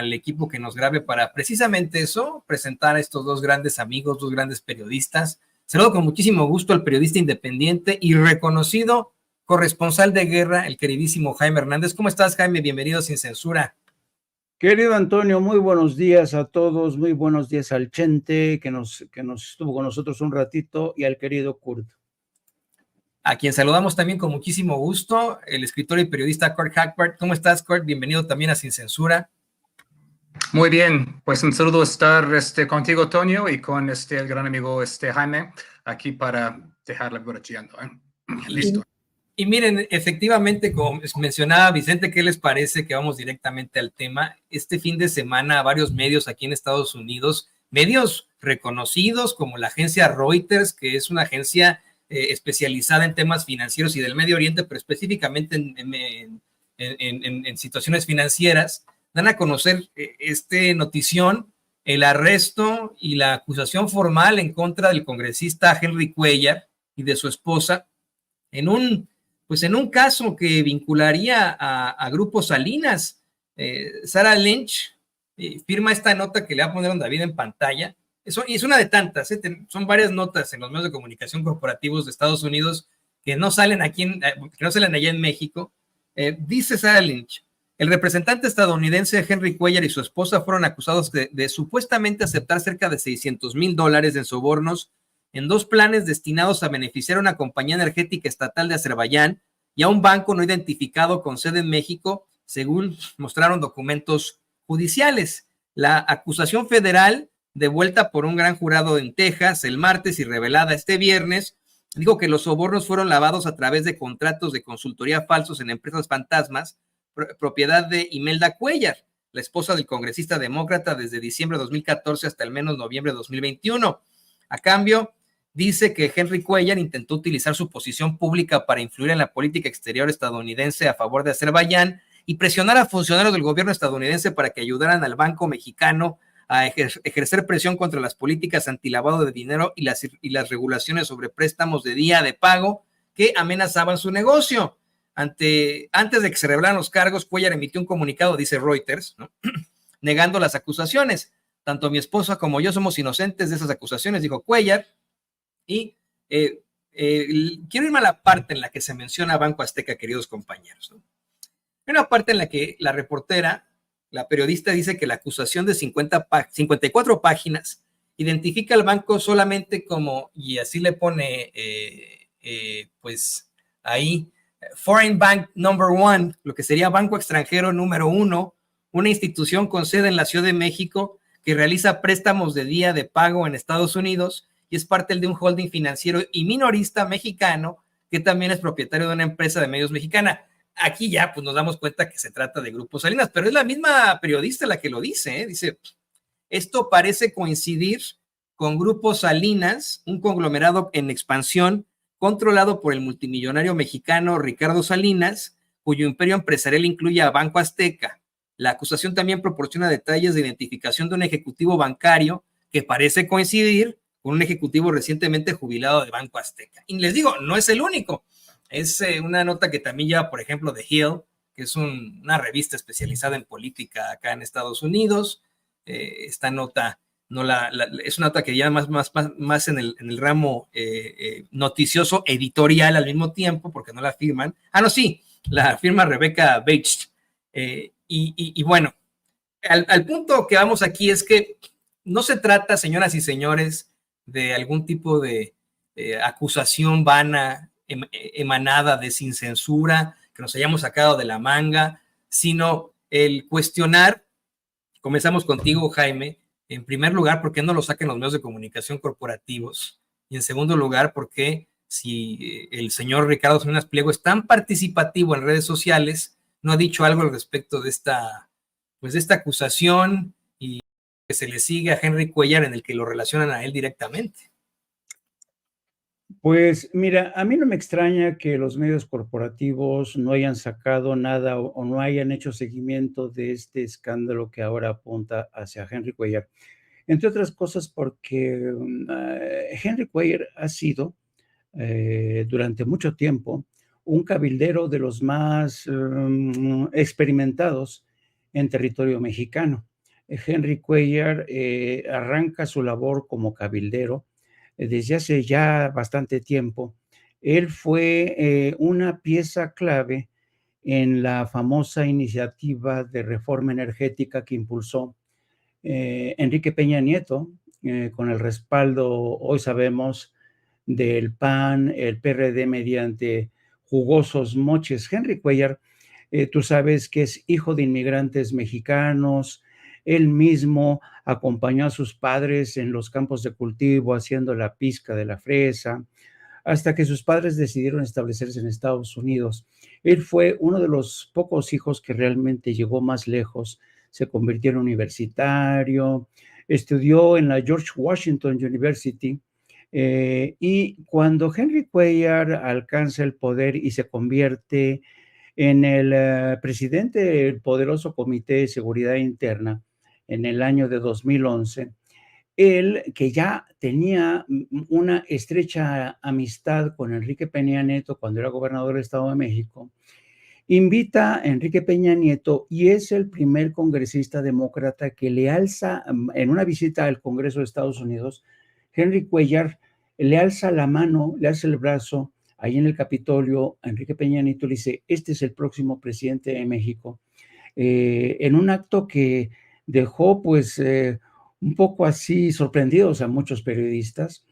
al equipo que nos grabe para precisamente eso, presentar a estos dos grandes amigos, dos grandes periodistas. Saludo con muchísimo gusto al periodista independiente y reconocido corresponsal de guerra, el queridísimo Jaime Hernández. ¿Cómo estás, Jaime? Bienvenido Sin Censura. Querido Antonio, muy buenos días a todos, muy buenos días al Chente, que nos estuvo con nosotros un ratito, y al querido Kurt. A quien saludamos también con muchísimo gusto, el escritor y periodista Kurt Hackbart. ¿Cómo estás, Kurt? Bienvenido también a Sin Censura. Muy bien, pues un saludo estar contigo, Toño, y con el gran amigo Jaime, aquí para dejarla brocheando. Listo. Y miren, efectivamente, como mencionaba Vicente, ¿qué les parece que vamos directamente al tema? Este fin de semana, varios medios aquí en Estados Unidos, medios reconocidos como la agencia Reuters, que es una agencia especializada en temas financieros y del Medio Oriente, pero específicamente en situaciones financieras, dan a conocer notición, el arresto y la acusación formal en contra del congresista Henry Cuellar y de su esposa en un caso que vincularía a Grupo Salinas. Sarah Lynch firma esta nota que le va a poner don David en pantalla. Es una de tantas, son varias notas en los medios de comunicación corporativos de Estados Unidos que no salen que no salen allá en México. Dice Sarah Lynch: el representante estadounidense Henry Cuellar y su esposa fueron acusados de supuestamente aceptar cerca de $600,000 en sobornos en dos planes destinados a beneficiar a una compañía energética estatal de Azerbaiyán y a un banco no identificado con sede en México, según mostraron documentos judiciales. La acusación federal, devuelta por un gran jurado en Texas el martes y revelada este viernes, dijo que los sobornos fueron lavados a través de contratos de consultoría falsos en empresas fantasmas, propiedad de Imelda Cuellar, la esposa del congresista demócrata desde diciembre de 2014 hasta al menos noviembre de 2021. A cambio, dice que Henry Cuellar intentó utilizar su posición pública para influir en la política exterior estadounidense a favor de Azerbaiyán y presionar a funcionarios del gobierno estadounidense para que ayudaran al banco mexicano a ejercer presión contra las políticas antilavado de dinero y las regulaciones sobre préstamos de día de pago que amenazaban su negocio. Antes de que se revelaran los cargos, Cuellar emitió un comunicado, dice Reuters, ¿no?, negando las acusaciones. Tanto mi esposa como yo somos inocentes de esas acusaciones, dijo Cuellar. Y quiero irme a la parte en la que se menciona Banco Azteca, queridos compañeros, ¿no? Hay una parte en la que la reportera, la periodista, dice que la acusación de 54 páginas identifica al banco solamente como, y así le pone, pues ahí, Foreign Bank Number One, lo que sería Banco Extranjero número 1, una institución con sede en la Ciudad de México que realiza préstamos de día de pago en Estados Unidos y es parte de un holding financiero y minorista mexicano que también es propietario de una empresa de medios mexicana. Aquí ya pues nos damos cuenta que se trata de Grupo Salinas, pero es la misma periodista la que lo dice, ¿eh? Dice, esto parece coincidir con Grupo Salinas, un conglomerado en expansión controlado por el multimillonario mexicano Ricardo Salinas, cuyo imperio empresarial incluye a Banco Azteca. La acusación también proporciona detalles de identificación de un ejecutivo bancario que parece coincidir con un ejecutivo recientemente jubilado de Banco Azteca. Y les digo, no es el único. Es una nota que también lleva, por ejemplo, The Hill, que es una revista especializada en política acá en Estados Unidos. Esta nota es una nota que lleva más en el ramo noticioso editorial al mismo tiempo, porque no la firman. No, sí, la firma Rebecca Bates. Y bueno, al punto que vamos aquí es que no se trata, señoras y señores, de algún tipo de acusación vana emanada de Sin Censura, que nos hayamos sacado de la manga, sino el cuestionar. Comenzamos contigo, Jaime. En primer lugar, ¿por qué no lo sacan los medios de comunicación corporativos? Y en segundo lugar, ¿por qué, si el señor Ricardo Salinas Pliego es tan participativo en redes sociales, no ha dicho algo al respecto de esta acusación y que se le sigue a Henry Cuellar, en el que lo relacionan a él directamente? Pues mira, a mí no me extraña que los medios corporativos no hayan sacado nada o no hayan hecho seguimiento de este escándalo que ahora apunta hacia Henry Cuellar. Entre otras cosas porque Henry Cuellar ha sido durante mucho tiempo un cabildero de los más experimentados en territorio mexicano. Henry Cuellar arranca su labor como cabildero desde hace ya bastante tiempo. Él fue una pieza clave en la famosa iniciativa de reforma energética que impulsó Enrique Peña Nieto, con el respaldo, hoy sabemos, del PAN, el PRD mediante jugosos moches. Henry Cuellar, tú sabes que es hijo de inmigrantes mexicanos, él mismo acompañó a sus padres en los campos de cultivo haciendo la pizca de la fresa, hasta que sus padres decidieron establecerse en Estados Unidos. Él fue uno de los pocos hijos que realmente llegó más lejos, se convirtió en universitario, estudió en la George Washington University, y cuando Henry Cuellar alcanza el poder y se convierte en el presidente del poderoso Comité de Seguridad Interna en el año de 2011, él, que ya tenía una estrecha amistad con Enrique Peña Nieto cuando era gobernador del Estado de México, invita a Enrique Peña Nieto y es el primer congresista demócrata que le alza, en una visita al Congreso de Estados Unidos, Henry Cuellar le alza la mano, le alza el brazo ahí en el Capitolio a Enrique Peña Nieto, le dice, este es el próximo presidente de México, en un acto que dejó pues un poco así sorprendidos a muchos periodistas.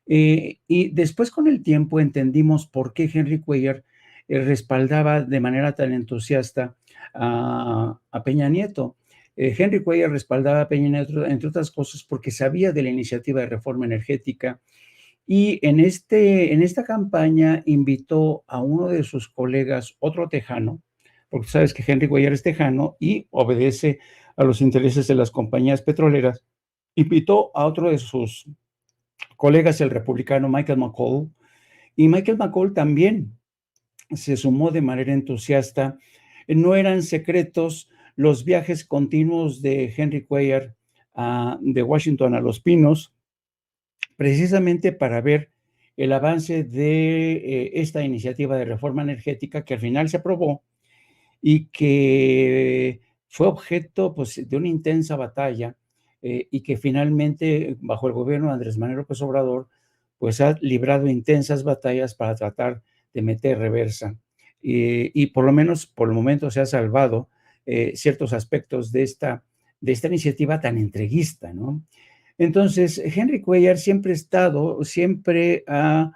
Y después con el tiempo entendimos por qué Henry Cuellar respaldaba de manera tan entusiasta a Peña Nieto. Henry Cuellar respaldaba a Peña Nieto, entre otras cosas, porque sabía de la iniciativa de reforma energética y en esta campaña invitó a uno de sus colegas, otro tejano, porque sabes que Henry Cuellar es tejano y obedece a los intereses de las compañías petroleras, invitó a otro de sus colegas, el republicano Michael McCall, y Michael McCall también se sumó de manera entusiasta. No eran secretos los viajes continuos de Henry Cuellar de Washington a Los Pinos, precisamente para ver el avance de esta iniciativa de reforma energética que al final se aprobó y que fue objeto pues, de una intensa batalla y que finalmente, bajo el gobierno de Andrés Manuel López Obrador, pues ha librado intensas batallas para tratar de meter reversa. Y por lo menos por el momento se ha salvado ciertos aspectos de esta iniciativa tan entreguista, ¿no? Entonces, Henry Cuellar siempre ha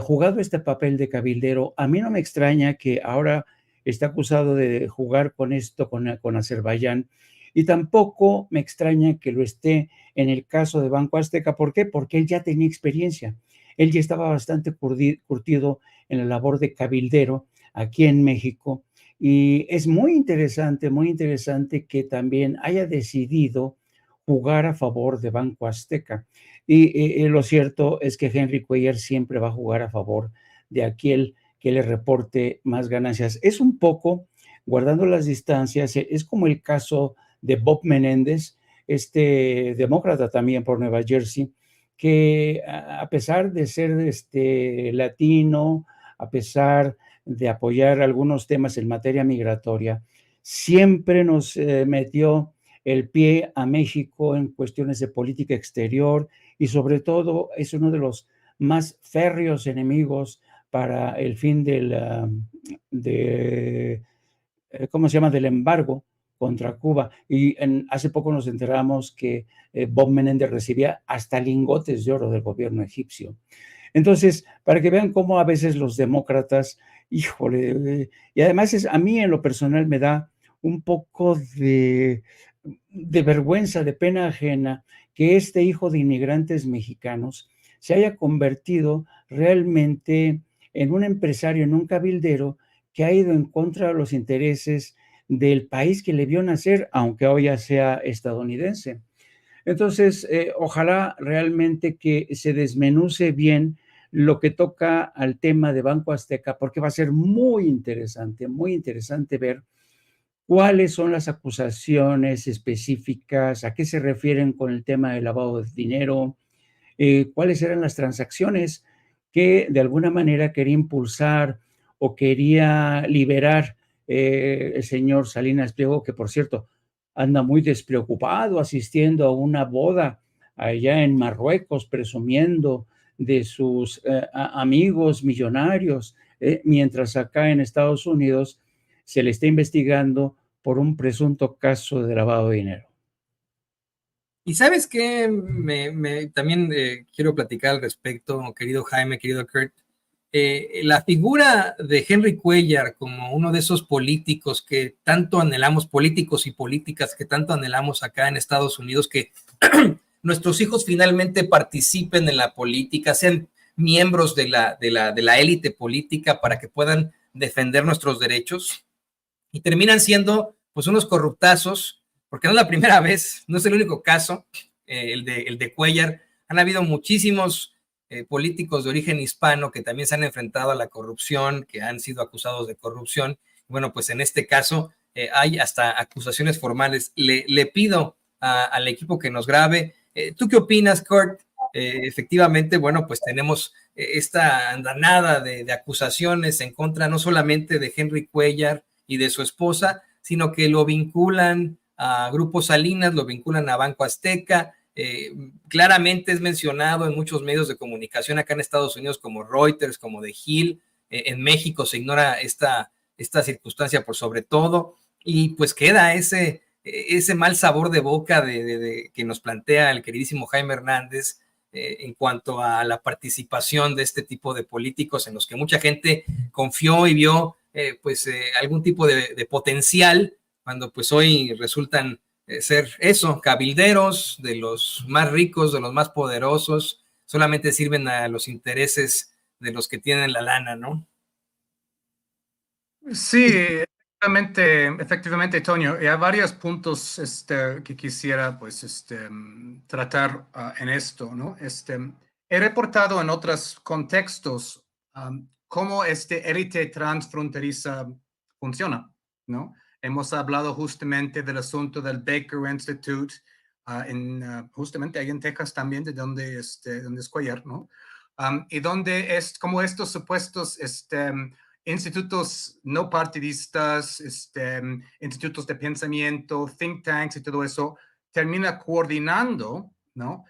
jugado este papel de cabildero. A mí no me extraña que ahora está acusado de jugar con esto, con Azerbaiyán, y tampoco me extraña que lo esté en el caso de Banco Azteca. ¿Por qué? Porque él ya tenía experiencia. Él ya estaba bastante curtido en la labor de cabildero aquí en México. Y es muy interesante que también haya decidido jugar a favor de Banco Azteca. Y lo cierto es que Henry Cuellar siempre va a jugar a favor de aquel que le reporte más ganancias. Es un poco, guardando las distancias, es como el caso de Bob Menéndez, este demócrata también por Nueva Jersey, que a pesar de ser latino, a pesar de apoyar algunos temas en materia migratoria, siempre nos metió el pie a México en cuestiones de política exterior y sobre todo es uno de los más férreos enemigos para el fin ¿cómo se llama?, del embargo contra Cuba. Y hace poco nos enteramos que Bob Menéndez recibía hasta lingotes de oro del gobierno egipcio. Entonces, para que vean cómo a veces los demócratas, híjole, y además a mí en lo personal me da un poco de vergüenza, de pena ajena, que este hijo de inmigrantes mexicanos se haya convertido realmente en un empresario, en un cabildero que ha ido en contra de los intereses del país que le vio nacer, aunque hoy ya sea estadounidense. Entonces, ojalá realmente que se desmenuce bien lo que toca al tema de Banco Azteca, porque va a ser muy interesante ver cuáles son las acusaciones específicas, a qué se refieren con el tema del lavado de dinero, cuáles eran las transacciones que de alguna manera quería impulsar o quería liberar el señor Salinas Pliego, que por cierto, anda muy despreocupado asistiendo a una boda allá en Marruecos, presumiendo de sus amigos millonarios, mientras acá en Estados Unidos se le está investigando por un presunto caso de lavado de dinero. Y sabes qué, también quiero platicar al respecto, querido Jaime, querido Kurt. La figura de Henry Cuellar como uno de esos políticos que tanto anhelamos, políticos y políticas que tanto anhelamos acá en Estados Unidos, que nuestros hijos finalmente participen en la política, sean miembros de la élite política para que puedan defender nuestros derechos y terminan siendo pues unos corruptazos, porque no es la primera vez, no es el único caso, el de Cuellar. Han habido muchísimos políticos de origen hispano que también se han enfrentado a la corrupción, que han sido acusados de corrupción. Bueno, pues en este caso hay hasta acusaciones formales. Le pido al equipo que nos grabe. ¿Tú qué opinas, Kurt? Efectivamente, bueno, pues tenemos esta andanada de acusaciones en contra no solamente de Henry Cuellar y de su esposa, sino que lo vinculan a Grupo Salinas, lo vinculan a Banco Azteca. Claramente es mencionado en muchos medios de comunicación acá en Estados Unidos como Reuters, como The Hill. En México se ignora esta circunstancia por sobre todo, y pues queda ese mal sabor de boca que nos plantea el queridísimo Jaime Hernández en cuanto a la participación de este tipo de políticos en los que mucha gente confió y vio algún tipo de potencial, cuando pues hoy resultan ser eso, cabilderos de los más ricos, de los más poderosos, solamente sirven a los intereses de los que tienen la lana, ¿no? Sí, efectivamente, Toño, hay varios puntos que quisiera pues, tratar en esto, ¿no? He reportado en otros contextos cómo élite transfronteriza funciona, ¿no? Hemos hablado justamente del asunto del Baker Institute, justamente ahí en Texas también, de donde es Cuellar, ¿no? Y donde es como estos supuestos institutos no partidistas, institutos de pensamiento, think tanks y todo eso, termina coordinando, ¿no?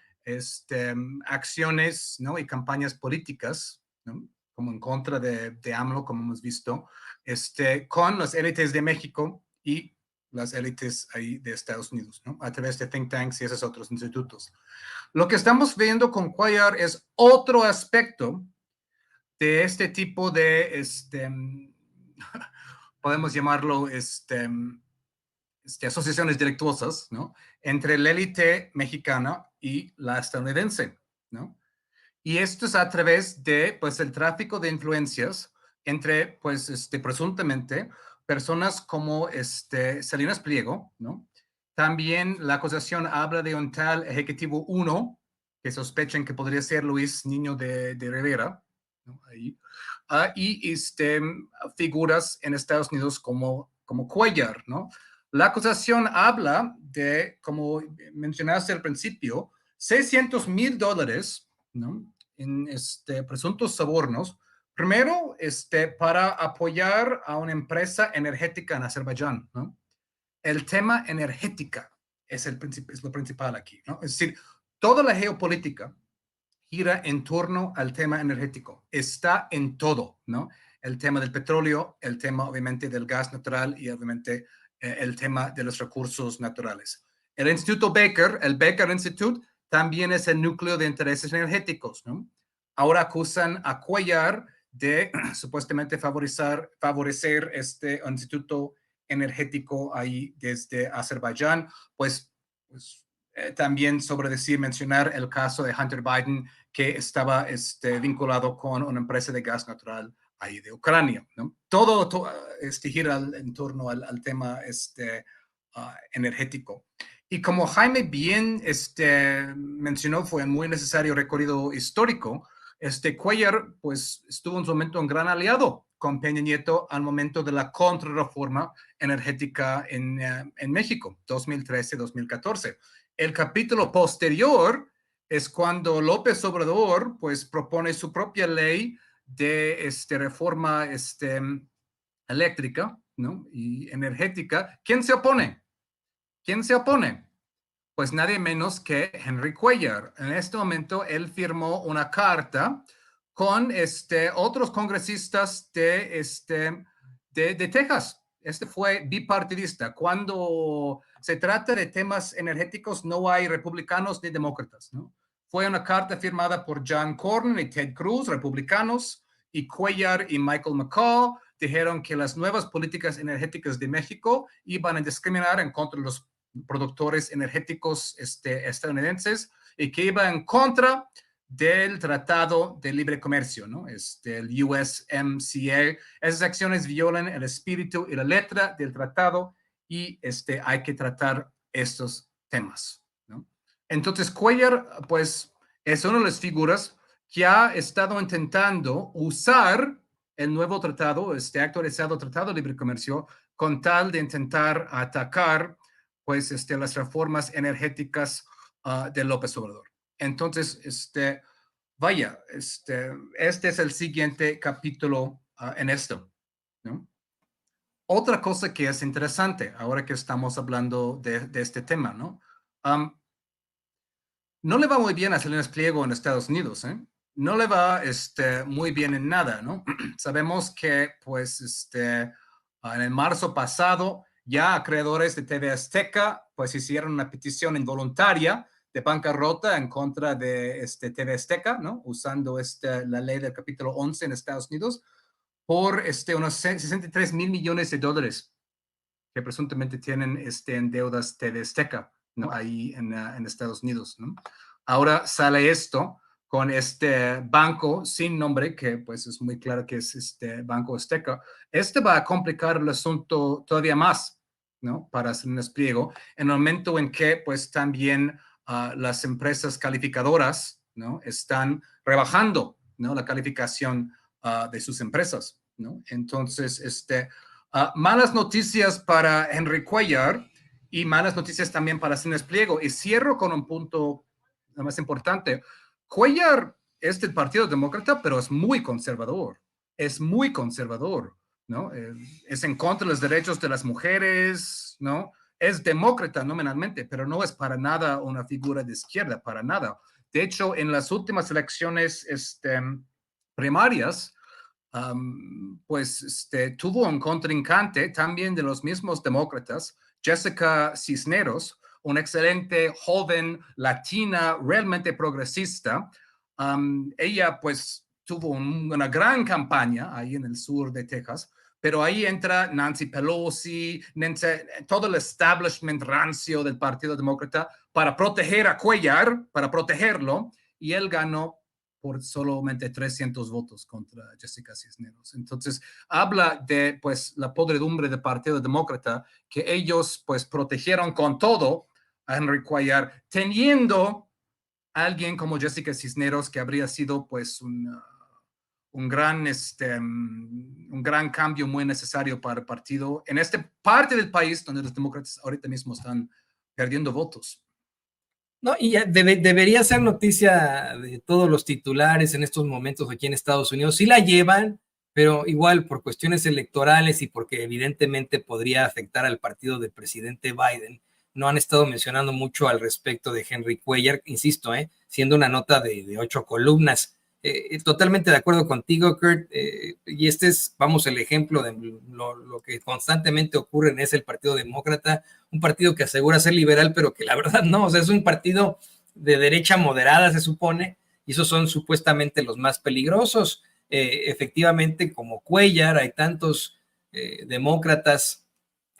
Acciones, ¿no? Y campañas políticas, ¿no? Como en contra de AMLO, como hemos visto, con las élites de México y las élites ahí de Estados Unidos, ¿no? A través de think tanks y esos otros institutos. Lo que estamos viendo con Cuellar es otro aspecto de este tipo de, podemos llamarlo, asociaciones delictuosas, ¿no? Entre la élite mexicana y la estadounidense, ¿no? Y esto es a través de, pues, el tráfico de influencias entre, pues, presuntamente, personas como, Salinas Pliego, ¿no? También la acusación habla de un tal Ejecutivo 1, que sospechan que podría ser Luis Niño de Rivera, ¿no? Ahí. Y figuras en Estados Unidos como Cuellar, ¿no? La acusación habla de, como mencionaste al principio, $600,000, ¿no? En presuntos sobornos. Primero, para apoyar a una empresa energética en Azerbaiyán, ¿no? El tema energética es lo principal aquí, ¿no? Es decir, toda la geopolítica gira en torno al tema energético. Está en todo, ¿no? El tema del petróleo, el tema obviamente del gas natural y obviamente el tema de los recursos naturales. El Instituto Baker, el Baker Institute, también es el núcleo de intereses energéticos, ¿no? Ahora acusan a Cuellar de supuestamente favorecer este instituto energético ahí desde Azerbaiyán, pues también mencionar el caso de Hunter Biden, que estaba vinculado con una empresa de gas natural ahí de Ucrania, ¿no? Todo gira en torno al tema energético. Y como Jaime bien mencionó, fue un muy necesario recorrido histórico. Cuellar, pues, estuvo en su momento un gran aliado con Peña Nieto al momento de la contrarreforma energética en México, 2013-2014. El capítulo posterior es cuando López Obrador, pues, propone su propia ley de reforma eléctrica, ¿no? Y energética. ¿Quién se opone? ¿Quién se opone? Pues nadie menos que Henry Cuellar. En este momento él firmó una carta con otros congresistas de Texas. Fue bipartidista. Cuando se trata de temas energéticos no hay republicanos ni demócratas, ¿no? Fue una carta firmada por John Cornyn y Ted Cruz, republicanos, y Cuellar y Michael McCaul dijeron que las nuevas políticas energéticas de México iban a discriminar en contra de los productores energéticos estadounidenses y que iba en contra del Tratado de Libre Comercio, ¿no? El USMCA. Esas acciones violan el espíritu y la letra del tratado y hay que tratar estos temas, ¿no? Entonces, Cuellar, pues, es una de las figuras que ha estado intentando usar el nuevo tratado, actualizado Tratado de Libre Comercio, con tal de intentar atacar, pues, las reformas energéticas de López Obrador. Entonces, vaya, este es el siguiente capítulo en esto, ¿no? Otra cosa que es interesante, ahora que estamos hablando de este tema, ¿no? No le va muy bien a Salinas Pliego en Estados Unidos, ¿eh? No le va muy bien en nada, ¿no? Sabemos que, pues, en el marzo pasado, ya acreedores de TV Azteca, pues, hicieron una petición involuntaria de bancarrota en contra de TV Azteca, ¿no? Usando la ley del capítulo 11 en Estados Unidos, por unos 63 mil millones de dólares que presuntamente tienen en deudas TV Azteca, ¿no? Ahí en Estados Unidos, ¿no? Ahora sale esto con este banco sin nombre, que pues es muy claro que es Banco Azteca. Va a complicar el asunto todavía más, ¿no? Para Salinas Pliego, en el momento en que pues también las empresas calificadoras, ¿no? Están rebajando, ¿no? La calificación de sus empresas, ¿no? Entonces, malas noticias para Henry Cuellar y malas noticias también para Salinas Pliego. Y cierro con un punto más importante. Cuellar es del Partido Demócrata, pero es muy conservador. Es muy conservador, ¿no? Es en contra de los derechos de las mujeres, ¿no? Es demócrata nominalmente, pero no es para nada una figura de izquierda, para nada. De hecho, en las últimas elecciones primarias, pues tuvo un contrincante también de los mismos demócratas, Jessica Cisneros, una excelente joven latina, realmente progresista. Ella pues tuvo una gran campaña ahí en el sur de Texas, pero ahí entra Nancy Pelosi, todo el establishment rancio del Partido Demócrata para proteger a Cuellar, para protegerlo, y él ganó por solamente 300 votos contra Jessica Cisneros. Entonces, habla de, pues, la podredumbre del Partido Demócrata, que ellos, pues, protegieron con todo a Henry Cuellar, teniendo a alguien como Jessica Cisneros, que habría sido, pues, un gran cambio muy necesario para el partido en esta parte del país donde los demócratas ahorita mismo están perdiendo votos. No, y ya debería ser noticia de todos los titulares en estos momentos aquí en Estados Unidos. Sí la llevan, pero igual por cuestiones electorales y porque evidentemente podría afectar al partido del presidente Biden, no han estado mencionando mucho al respecto de Henry Cuellar, insisto, siendo una nota de 8 columnas. Totalmente de acuerdo contigo, Kurt, y es, vamos, el ejemplo de lo que constantemente ocurre en el Partido Demócrata, un partido que asegura ser liberal, pero que la verdad no, o sea, es un partido de derecha moderada, se supone, y esos son supuestamente los más peligrosos. Efectivamente, como Cuellar, hay tantos demócratas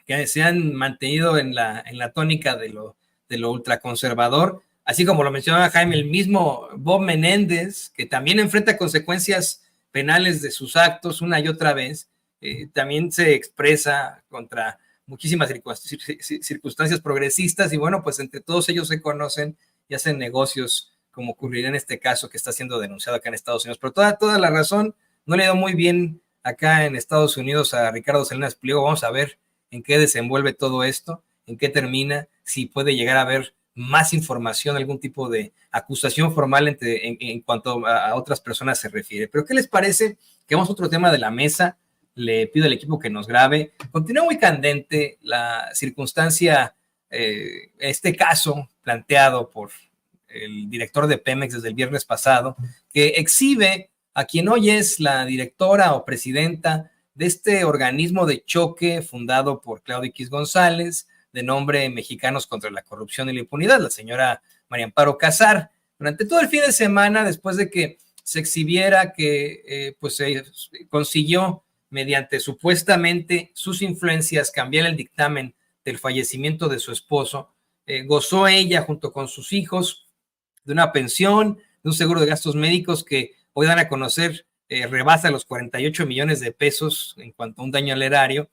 que se han mantenido en la tónica de lo ultraconservador, así como lo mencionaba Jaime, el mismo Bob Menéndez, que también enfrenta consecuencias penales de sus actos una y otra vez, también se expresa contra muchísimas circunstancias progresistas, y bueno, pues entre todos ellos se conocen y hacen negocios, como ocurrirá en este caso que está siendo denunciado acá en Estados Unidos. Pero toda la razón, no le ha ido muy bien acá en Estados Unidos a Ricardo Salinas Pliego. Vamos a ver en qué desenvuelve todo esto, en qué termina, si puede llegar a haber más información, algún tipo de acusación formal en cuanto a otras personas se refiere. Pero ¿qué les parece? Que vamos a otro tema de la mesa. Le pido al equipo que nos grabe. Continúa muy candente la circunstancia este caso planteado por el director de Pemex desde el viernes pasado, que exhibe a quien hoy es la directora o presidenta de este organismo de choque fundado por Claudio X González, de nombre Mexicanos contra la Corrupción y la Impunidad, la señora María Amparo Casar. Durante todo el fin de semana, después de que se exhibiera que pues se consiguió mediante supuestamente sus influencias cambiar el dictamen del fallecimiento de su esposo, gozó ella junto con sus hijos de una pensión, de un seguro de gastos médicos que hoy dan a conocer rebasa los 48 millones de pesos en cuanto a un daño al erario.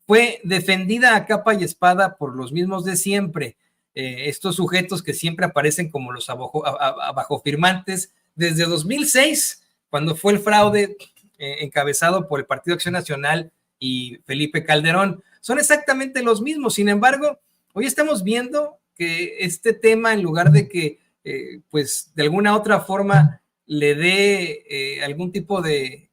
Fue defendida a capa y espada por los mismos de siempre, estos sujetos que siempre aparecen como los abajofirmantes desde 2006, cuando fue el fraude encabezado por el Partido Acción Nacional y Felipe Calderón. Son exactamente los mismos. Sin embargo, hoy estamos viendo que este tema, en lugar de que pues de alguna otra forma le dé algún tipo de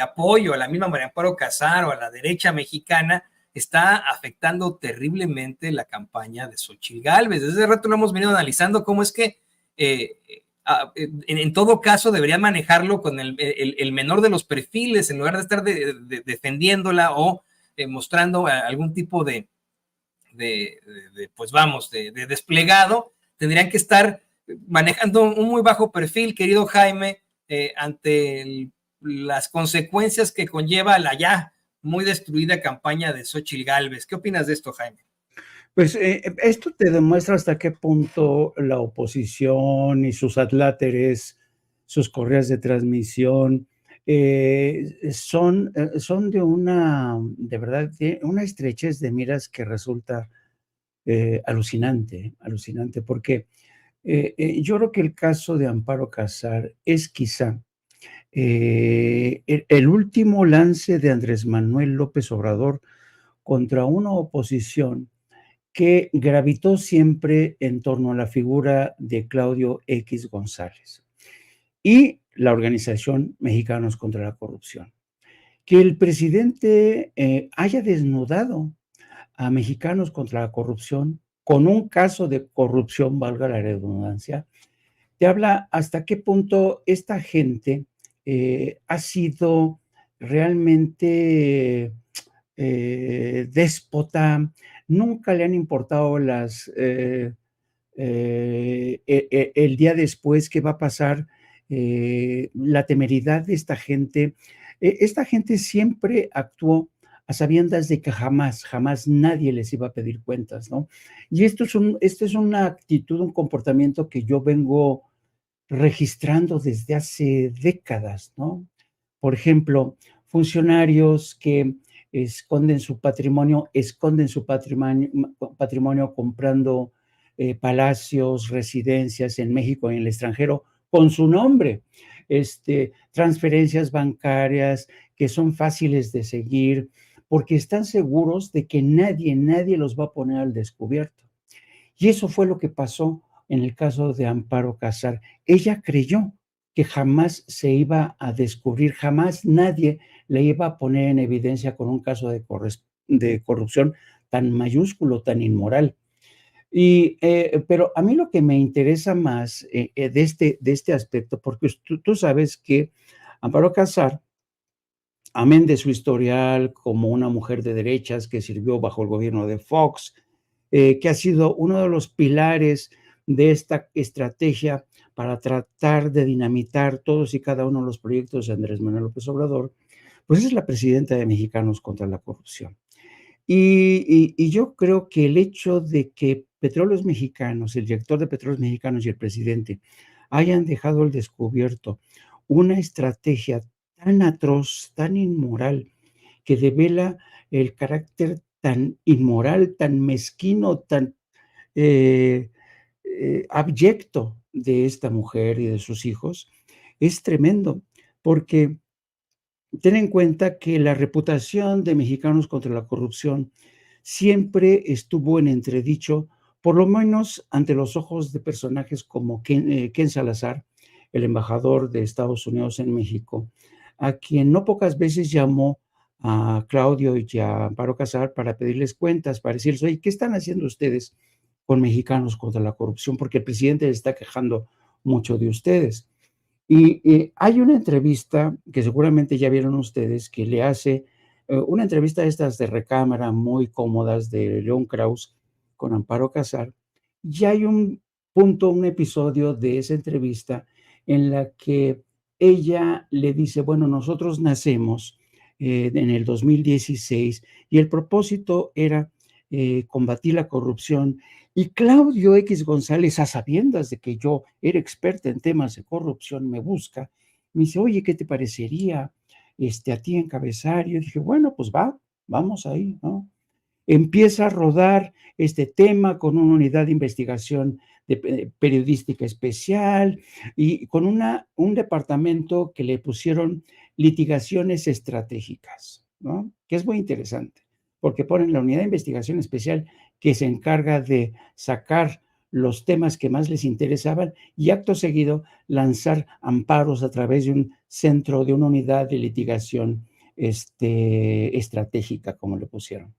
apoyo a la misma María Amparo Casar o a la derecha mexicana, está afectando terriblemente la campaña de Xóchitl Gálvez. Desde hace rato lo hemos venido analizando cómo es que en todo caso deberían manejarlo con el menor de los perfiles, en lugar de estar defendiéndola o mostrando algún tipo pues vamos, de desplegado. Tendrían que estar manejando un muy bajo perfil, querido Jaime, ante las consecuencias que conlleva la ya muy destruida campaña de Xóchitl Gálvez. ¿Qué opinas de esto, Jaime? Pues esto te demuestra hasta qué punto la oposición y sus adláteres, sus correas de transmisión, son de verdad, de una estrechez de miras que resulta alucinante, porque yo creo que el caso de Amparo Casar es quizá el último lance de Andrés Manuel López Obrador contra una oposición que gravitó siempre en torno a la figura de Claudio X González y la organización Mexicanos contra la Corrupción. Que el presidente haya desnudado a Mexicanos contra la Corrupción con un caso de corrupción, valga la redundancia, te habla hasta qué punto esta gente ha sido realmente déspota. Nunca le han importado el día después, qué va a pasar, la temeridad de esta gente. Esta gente siempre actuó a sabiendas de que jamás nadie les iba a pedir cuentas, ¿no? Y esto es una actitud, un comportamiento que yo vengo registrando desde hace décadas, ¿no? Por ejemplo, funcionarios que esconden su patrimonio comprando palacios, residencias en México y en el extranjero con su nombre, transferencias bancarias que son fáciles de seguir, porque están seguros de que nadie los va a poner al descubierto. Y eso fue lo que pasó en el caso de Amparo Casar. Ella creyó que jamás se iba a descubrir, jamás nadie le iba a poner en evidencia con un caso de corrupción tan mayúsculo, tan inmoral. Pero a mí lo que me interesa más de este aspecto, porque tú sabes que Amparo Casar, amén de su historial como una mujer de derechas que sirvió bajo el gobierno de Fox, que ha sido uno de los pilares de esta estrategia para tratar de dinamitar todos y cada uno de los proyectos de Andrés Manuel López Obrador, pues es la presidenta de Mexicanos contra la Corrupción. Y yo creo que el hecho de que Petróleos Mexicanos, el director de Petróleos Mexicanos y el presidente hayan dejado al descubierto una estrategia tan atroz, tan inmoral, que devela el carácter tan inmoral, tan mezquino, tan abyecto de esta mujer y de sus hijos, es tremendo, porque ten en cuenta que la reputación de Mexicanos contra la Corrupción siempre estuvo en entredicho, por lo menos ante los ojos de personajes como Ken Salazar, el embajador de Estados Unidos en México, a quien no pocas veces llamó a Claudio y a Amparo Casar para pedirles cuentas, para decirles, oye, ¿qué están haciendo ustedes con Mexicanos contra la corrupción? Porque el presidente está quejando mucho de ustedes. Y hay una entrevista que seguramente ya vieron ustedes, que le hace una entrevista de estas de recámara muy cómodas de León Krause con Amparo Casar. Y hay un punto, un episodio de esa entrevista en la que ella le dice, bueno, nosotros nacemos en el 2016 y el propósito era combatir la corrupción. Y Claudio X González, a sabiendas de que yo era experta en temas de corrupción, me busca, me dice, oye, ¿qué te parecería a ti encabezar? Yo dije, bueno, pues vamos ahí, ¿no? Empieza a rodar este tema con una unidad de investigación de periodística especial y con un departamento que le pusieron litigaciones estratégicas, ¿no? Que es muy interesante, porque ponen la unidad de investigación especial que se encarga de sacar los temas que más les interesaban y acto seguido lanzar amparos a través de un centro, de una unidad de litigación estratégica, como le pusieron.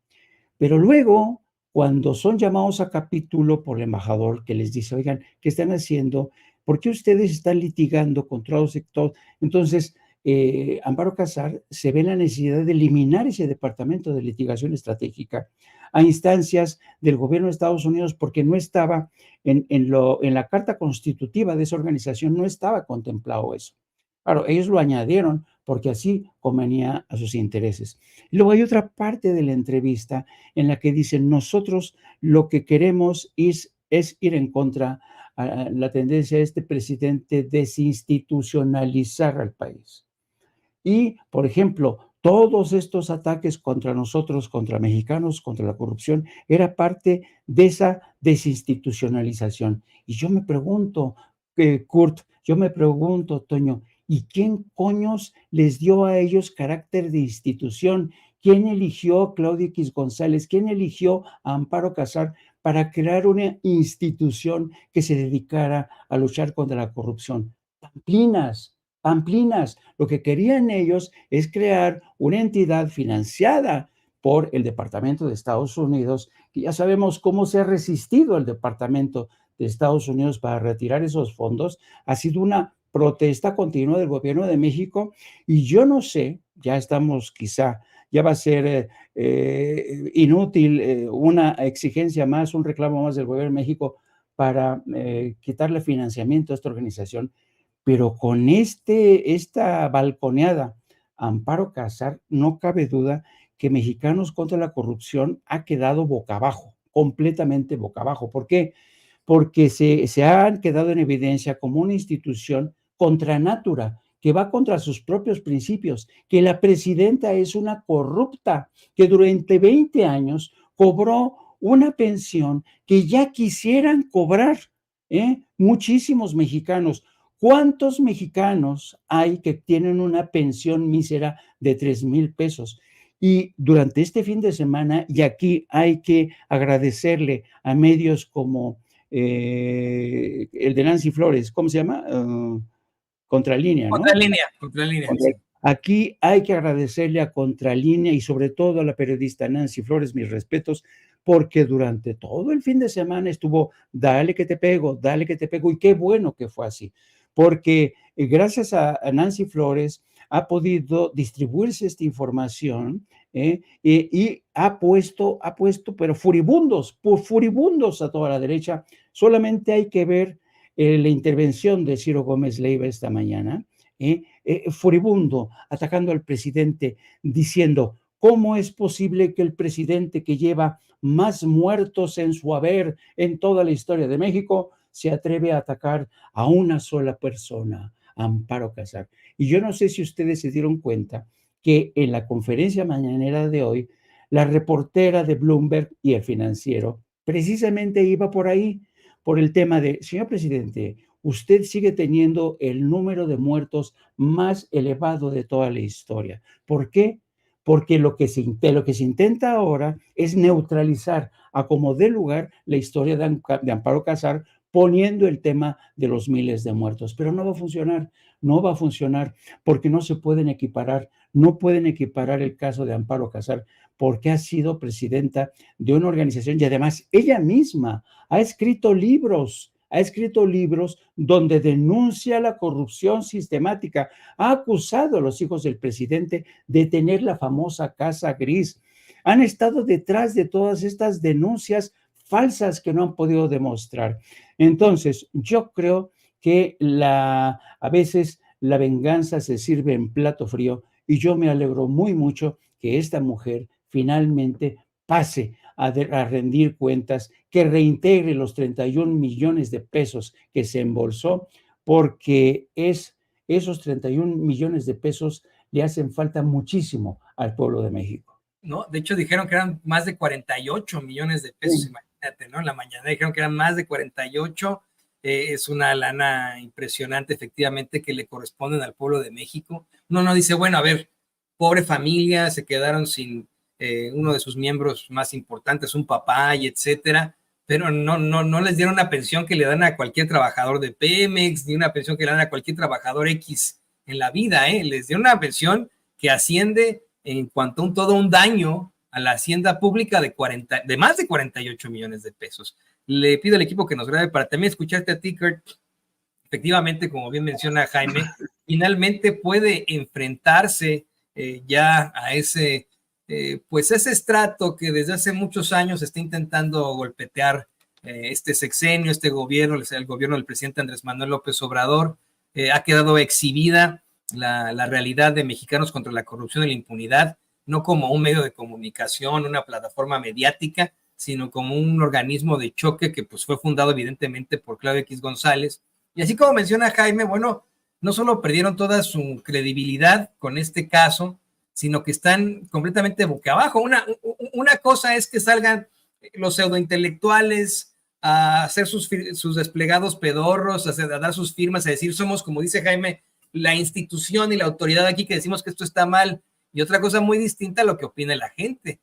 Pero luego, cuando son llamados a capítulo por el embajador que les dice, oigan, ¿qué están haciendo? ¿Por qué ustedes están litigando contra los sectores? Entonces, Amparo Casar se ve la necesidad de eliminar ese departamento de litigación estratégica a instancias del gobierno de Estados Unidos porque no estaba en la carta constitutiva de esa organización, no estaba contemplado eso. Claro, ellos lo añadieron porque así convenía a sus intereses. Luego hay otra parte de la entrevista en la que dicen, nosotros lo que queremos es ir en contra a la tendencia de este presidente desinstitucionalizar al país. Y, por ejemplo, todos estos ataques contra nosotros, contra mexicanos, contra la corrupción, era parte de esa desinstitucionalización. Y yo me pregunto, Kurt, yo me pregunto, Toño, ¿y quién coños les dio a ellos carácter de institución? ¿Quién eligió a Claudio X González? ¿Quién eligió a Amparo Casar para crear una institución que se dedicara a luchar contra la corrupción? Pamplinas. Pamplinas. Lo que querían ellos es crear una entidad financiada por el Departamento de Estados Unidos, que ya sabemos cómo se ha resistido el Departamento de Estados Unidos para retirar esos fondos. Ha sido una protesta continua del gobierno de México y yo no sé, ya estamos quizá, ya va a ser inútil una exigencia más, un reclamo más del gobierno de México para quitarle financiamiento a esta organización, pero con esta balconeada Amparo Casar, no cabe duda que Mexicanos contra la Corrupción ha quedado boca abajo, completamente boca abajo. ¿Por qué? Porque se han quedado en evidencia como una institución contra natura, que va contra sus propios principios, que la presidenta es una corrupta, que durante 20 años cobró una pensión que ya quisieran cobrar, muchísimos mexicanos. ¿Cuántos mexicanos hay que tienen una pensión mísera de 3,000 pesos? Y durante este fin de semana, y aquí hay que agradecerle a medios como el de Nancy Flores, ¿cómo se llama? Contralínea, ¿no? Contralínea, sí. Aquí hay que agradecerle a Contralínea y sobre todo a la periodista Nancy Flores, mis respetos, porque durante todo el fin de semana estuvo, dale que te pego, y qué bueno que fue así, porque gracias a Nancy Flores ha podido distribuirse esta información y ha puesto, pero furibundos a toda la derecha. Solamente hay que ver la intervención de Ciro Gómez Leiva esta mañana, furibundo, atacando al presidente, diciendo, ¿cómo es posible que el presidente que lleva más muertos en su haber en toda la historia de México se atreve a atacar a una sola persona, Amparo Casar? Y yo no sé si ustedes se dieron cuenta que en la conferencia mañanera de hoy, la reportera de Bloomberg y el Financiero precisamente iba por ahí, por el tema de, señor presidente, usted sigue teniendo el número de muertos más elevado de toda la historia. ¿Por qué? Porque lo que se intenta ahora es neutralizar a como dé lugar la historia de Amparo Casar poniendo el tema de los miles de muertos. Pero no va a funcionar, no va a funcionar, porque no se pueden equiparar, no pueden equiparar el caso de Amparo Casar, porque ha sido presidenta de una organización y además ella misma ha escrito libros donde denuncia la corrupción sistemática, ha acusado a los hijos del presidente de tener la famosa casa gris. Han estado detrás de todas estas denuncias falsas que no han podido demostrar. Entonces, yo creo que a veces la venganza se sirve en plato frío y yo me alegro muy mucho que esta mujer finalmente pase a rendir cuentas, que reintegre los 31 millones de pesos que se embolsó, porque esos 31 millones de pesos le hacen falta muchísimo al pueblo de México. ¿No? De hecho, dijeron que eran más de 48 millones de pesos, sí. Imagínate, ¿no? En la mañana dijeron que eran más de 48, es una lana impresionante, efectivamente, que le corresponden al pueblo de México. Uno no dice, bueno, a ver, pobre familia, se quedaron sin uno de sus miembros más importantes, un papá y etcétera, pero no les dieron una pensión que le dan a cualquier trabajador de Pemex, ni una pensión que le dan a cualquier trabajador X en la vida, les dieron una pensión que asciende en cuanto a todo un daño a la hacienda pública de más de 48 millones de pesos. Le pido al equipo que nos grabe para también escucharte a ti, Kurt. Efectivamente, como bien menciona Jaime, finalmente puede enfrentarse ya a ese estrato que desde hace muchos años está intentando golpetear este sexenio, este gobierno, el gobierno del presidente Andrés Manuel López Obrador. Ha quedado exhibida la realidad de Mexicanos contra la Corrupción y la Impunidad, no como un medio de comunicación, una plataforma mediática, sino como un organismo de choque que pues fue fundado evidentemente por Claudio X González. Y así como menciona Jaime, bueno, no solo perdieron toda su credibilidad con este caso, sino que están completamente boca abajo. Una cosa es que salgan los pseudointelectuales a hacer sus desplegados pedorros, a dar sus firmas, a decir somos, como dice Jaime, la institución y la autoridad aquí que decimos que esto está mal. Y otra cosa muy distinta a lo que opina la gente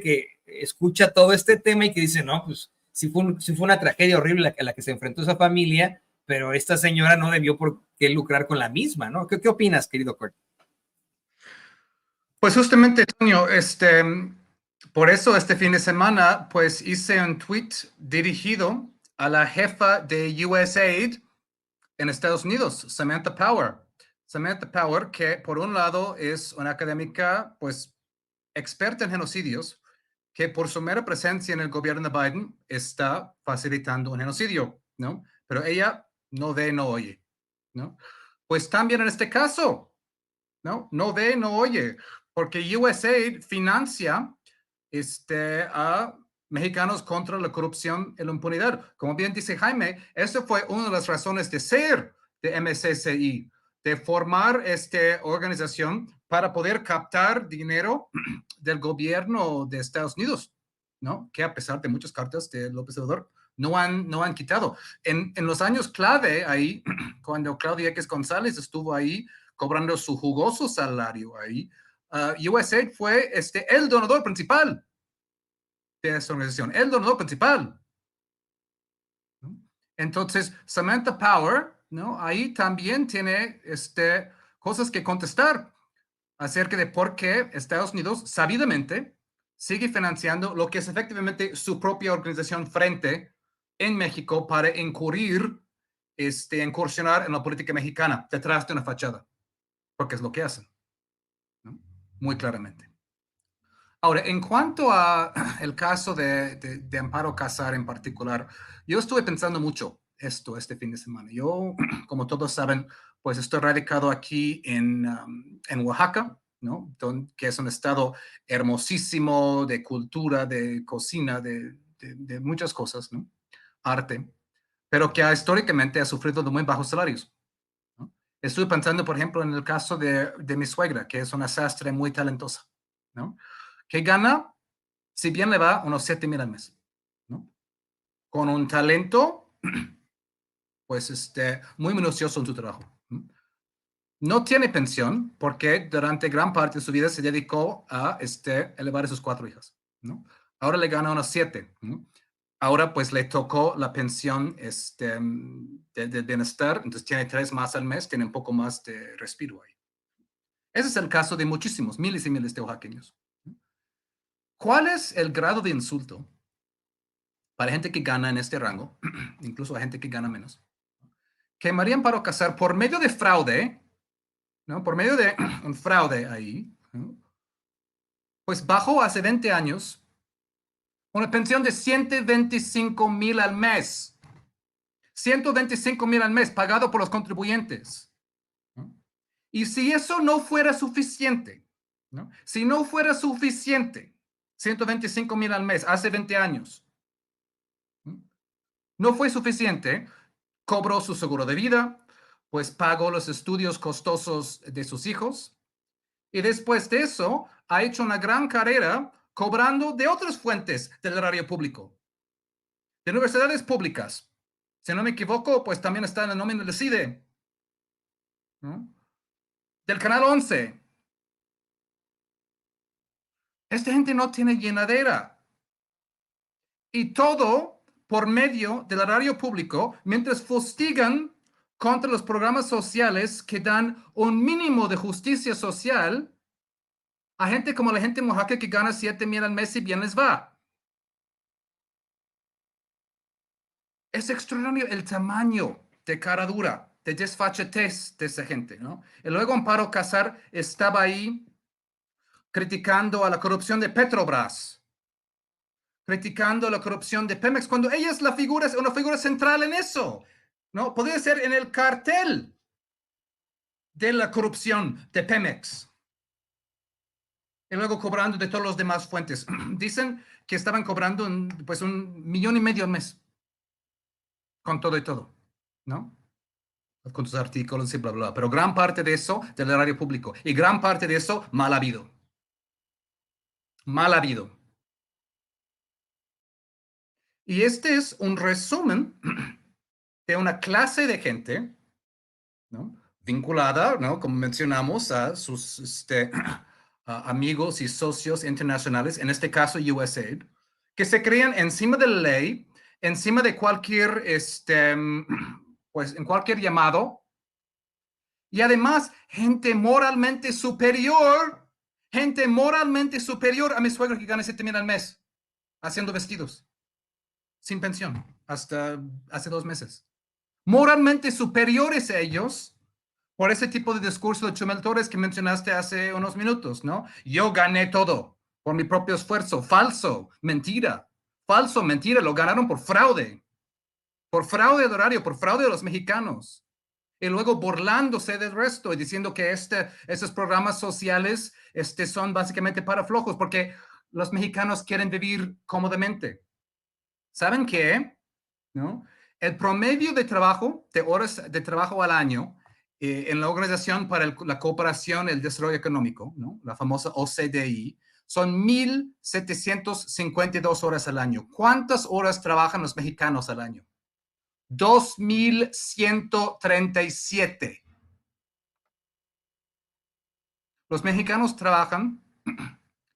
que escucha todo este tema y que dice, no, pues sí fue una tragedia horrible a la que se enfrentó esa familia, pero esta señora no debió por qué lucrar con la misma, ¿no? ¿Qué opinas, querido Kurt? Pues justamente, Antonio, por eso este fin de semana, pues hice un tweet dirigido a la jefa de USAID en Estados Unidos, Samantha Power. Samantha Power, que por un lado es una académica, pues, experta en genocidios, que por su mera presencia en el gobierno de Biden está facilitando un genocidio, ¿no? Pero ella no ve, no oye, ¿no? Pues también en este caso, ¿no? No ve, no oye, porque USAID financia a mexicanos contra la corrupción y la impunidad. Como bien dice Jaime, eso fue una de las razones de ser de MCCI, de formar esta organización para poder captar dinero del gobierno de Estados Unidos, ¿no? Que a pesar de muchas cartas de López Obrador, no han quitado. En los años clave ahí, cuando Claudio X González estuvo ahí cobrando su jugoso salario ahí, USAID fue el donador principal de esta organización, el donador principal, ¿no? Entonces, Samantha Power, ¿no? Ahí también tiene cosas que contestar acerca de por qué Estados Unidos sabidamente sigue financiando lo que es efectivamente su propia organización frente en México para incursionar en la política mexicana detrás de una fachada, porque es lo que hacen, ¿no? Muy claramente. Ahora, en cuanto a el caso de Amparo Casar en particular, yo estuve pensando mucho este fin de semana. Yo, como todos saben, pues estoy radicado aquí en Oaxaca, ¿no? Que es un estado hermosísimo de cultura, de cocina, de muchas cosas, ¿no? Arte, pero que históricamente ha sufrido de muy bajos salarios, ¿no? Estuve pensando, por ejemplo, en el caso de mi suegra, que es una sastre muy talentosa, ¿no? Que gana, si bien le va, unos 7,000 al mes, ¿no? Con un talento, pues, muy minucioso en su trabajo, ¿no? No tiene pensión porque durante gran parte de su vida se dedicó a elevar a sus 4 hijas, ¿no? Ahora le gana unos 7, ¿no? ahora pues le tocó la pensión de bienestar, entonces tiene 3 más al mes, tiene un poco más de respiro ahí. Ese es el caso de muchísimos, miles y miles de oaxaqueños. ¿Cuál es el grado de insulto para gente que gana en este rango, incluso a gente que gana menos, que María Amparo Casar, por medio de fraude, ¿no? Por medio de un fraude ahí, ¿no? Pues bajó hace 20 años una pensión de 125,000 al mes. 125,000 al mes pagado por los contribuyentes, ¿no? Y si eso no fuera suficiente, ¿no? Si no fuera suficiente, 125,000 al mes hace 20 años, ¿no? No fue suficiente, cobró su seguro de vida, pues pagó los estudios costosos de sus hijos, y después de eso ha hecho una gran carrera cobrando de otras fuentes del erario público, de universidades públicas. Si no me equivoco, pues también está en la nómina del CIDE, ¿no? Del Canal 11. Esta gente no tiene llenadera. Y todo por medio del erario público, mientras fustigan contra los programas sociales que dan un mínimo de justicia social a gente como la gente en Oaxaca que gana 7,000 al mes y bien les va. Es extraordinario el tamaño de cara dura, de desfachatez de esa gente, ¿no? Y luego Amparo Casar estaba ahí criticando a la corrupción de Petrobras, criticando la corrupción de Pemex, cuando ella es una figura central en eso, ¿no? Podría ser en el cartel de la corrupción de Pemex. Y luego cobrando de todas las demás fuentes. Dicen que estaban cobrando pues 1,5 millones al mes. Con todo y todo, ¿no? Con sus artículos y bla, bla, bla. Pero gran parte de eso del erario público. Y gran parte de eso mal habido. Mal habido. Y este es un resumen de una clase de gente, ¿no? Vinculada, ¿no? Como mencionamos, a sus amigos y socios internacionales, en este caso USAID, que se crean encima de la ley, encima de cualquier, pues en cualquier llamado, y además gente moralmente superior a mi suegro que gana 7,000 al mes, haciendo vestidos, sin pensión, hasta hace 2 meses. Moralmente superiores a ellos por ese tipo de discurso de Chumel Torres que mencionaste hace unos minutos, ¿no? Yo gané todo por mi propio esfuerzo. Falso, mentira. Falso, mentira. Lo ganaron por fraude de horario, por fraude de los mexicanos. Y luego burlándose del resto y diciendo que esos programas sociales son básicamente para flojos porque los mexicanos quieren vivir cómodamente. ¿Saben qué? ¿No? El promedio de trabajo, de horas de trabajo al año en la Organización para la Cooperación y el Desarrollo Económico, ¿no? La famosa OCDE, son 1,752 horas al año. ¿Cuántas horas trabajan los mexicanos al año? 2,137. Los mexicanos trabajan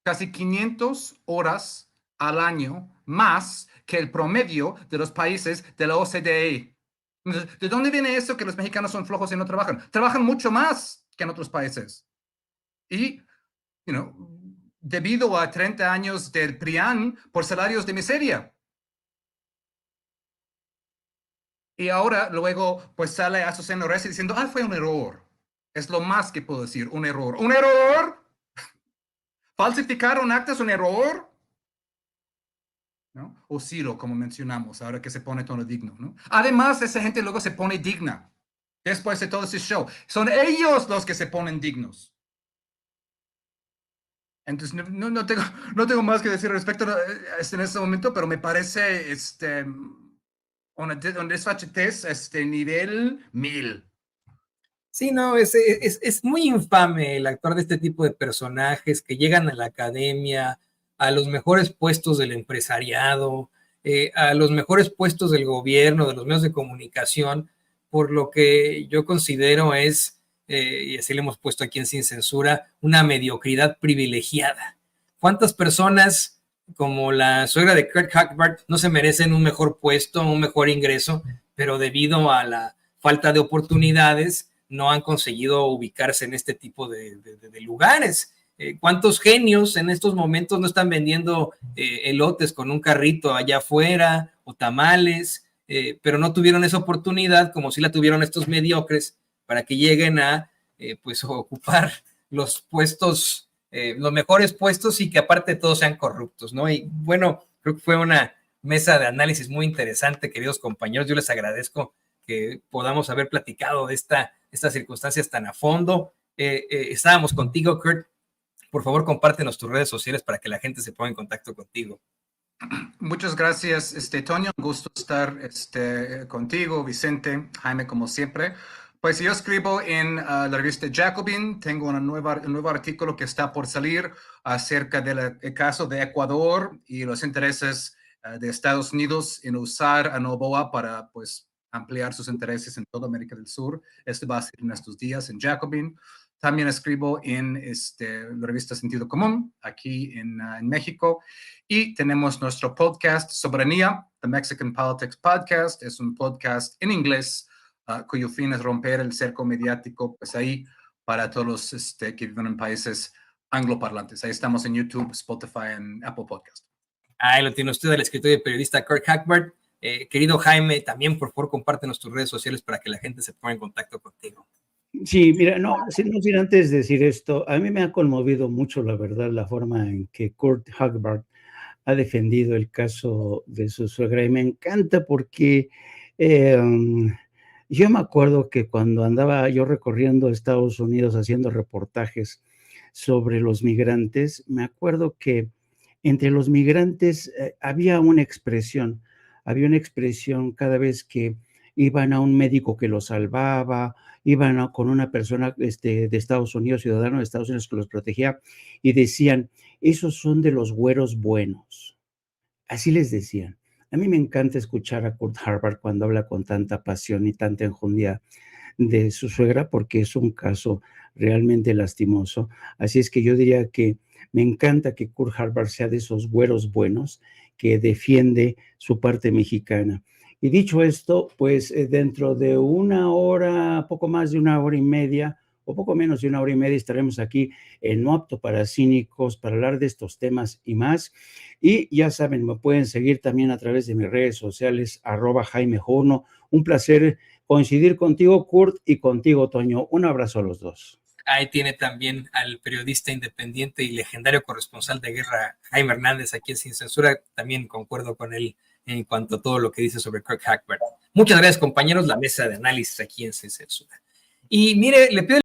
casi 500 horas al año más que el promedio de los países de la OCDE. Entonces, ¿de dónde viene eso que los mexicanos son flojos y no trabajan? Trabajan mucho más que en otros países. Y, debido a 30 años del PRIAN por salarios de miseria. Y ahora, luego, pues sale Azucena Oresti diciendo, fue un error. Es lo más que puedo decir, un error. ¿Un error? ¿Falsificar un acta es un error? ¿No? O Ciro, como mencionamos, ahora que se pone tono digno, ¿no? Además, esa gente luego se pone digna. Después de todo ese show. Son ellos los que se ponen dignos. Entonces, no tengo más que decir respecto a en este momento, pero me parece una desfachatez nivel 1000. Sí, no, es muy infame el actuar de este tipo de personajes que llegan a la academia, a los mejores puestos del empresariado, a los mejores puestos del gobierno, de los medios de comunicación, por lo que yo considero es, y así le hemos puesto aquí en Sin Censura, una mediocridad privilegiada. ¿Cuántas personas como la suegra de Kurt Hackbarth no se merecen un mejor puesto, un mejor ingreso, pero debido a la falta de oportunidades no han conseguido ubicarse en este tipo de lugares. ¿Cuántos genios en estos momentos no están vendiendo elotes con un carrito allá afuera o tamales, pero no tuvieron esa oportunidad como si la tuvieron estos mediocres para que lleguen a pues ocupar los puestos, los mejores puestos y que aparte todos sean corruptos, ¿no? Y bueno, creo que fue una mesa de análisis muy interesante, queridos compañeros. Yo les agradezco que podamos haber platicado de estas circunstancias tan a fondo. Estábamos contigo, Kurt. Por favor, compártenos tus redes sociales para que la gente se ponga en contacto contigo. Muchas gracias, Toño. Un gusto estar contigo, Vicente, Jaime, como siempre. Pues yo escribo en la revista Jacobin. Tengo un nuevo artículo que está por salir acerca del caso de Ecuador y los intereses de Estados Unidos en usar a Noboa para, pues, ampliar sus intereses en toda América del Sur. Esto va a ser en estos días en Jacobin. También escribo en la revista Sentido Común, aquí en México. Y tenemos nuestro podcast Soberanía, The Mexican Politics Podcast. Es un podcast en inglés cuyo fin es romper el cerco mediático, pues ahí para todos los que viven en países angloparlantes. Ahí estamos en YouTube, Spotify y Apple Podcast. Ahí lo tiene usted, el escritor y periodista Kurt Hackbarth. Querido Jaime, también por favor compártenos tus redes sociales para que la gente se ponga en contacto contigo. Sí, mira, no sin antes decir esto, a mí me ha conmovido mucho, la verdad, la forma en que Kurt Hackbarth ha defendido el caso de su suegra, y me encanta porque yo me acuerdo que cuando andaba yo recorriendo Estados Unidos haciendo reportajes sobre los migrantes, me acuerdo que entre los migrantes había una expresión cada vez que iban a un médico que los salvaba, iban con una persona de Estados Unidos, ciudadano de Estados Unidos que los protegía, y decían, esos son de los güeros buenos. Así les decían. A mí me encanta escuchar a Kurt Hackbarth cuando habla con tanta pasión y tanta enjundia de su suegra, porque es un caso realmente lastimoso. Así es que yo diría que me encanta que Kurt Hackbarth sea de esos güeros buenos que defiende su parte mexicana. Y dicho esto, pues dentro de una hora, poco más de una hora y media, o poco menos de una hora y media, estaremos aquí en No Apto para Cínicos para hablar de estos temas y más. Y ya saben, me pueden seguir también a través de mis redes sociales, @JaimeJorno. Un placer coincidir contigo, Kurt, y contigo, Toño. Un abrazo a los dos. Ahí tiene también al periodista independiente y legendario corresponsal de guerra, Jaime Hernández, aquí en Sin Censura. También concuerdo con él en cuanto a todo lo que dice sobre Kurt Hackbarth. Muchas gracias, compañeros. La mesa de análisis aquí en Sin Censura. Y mire, le pido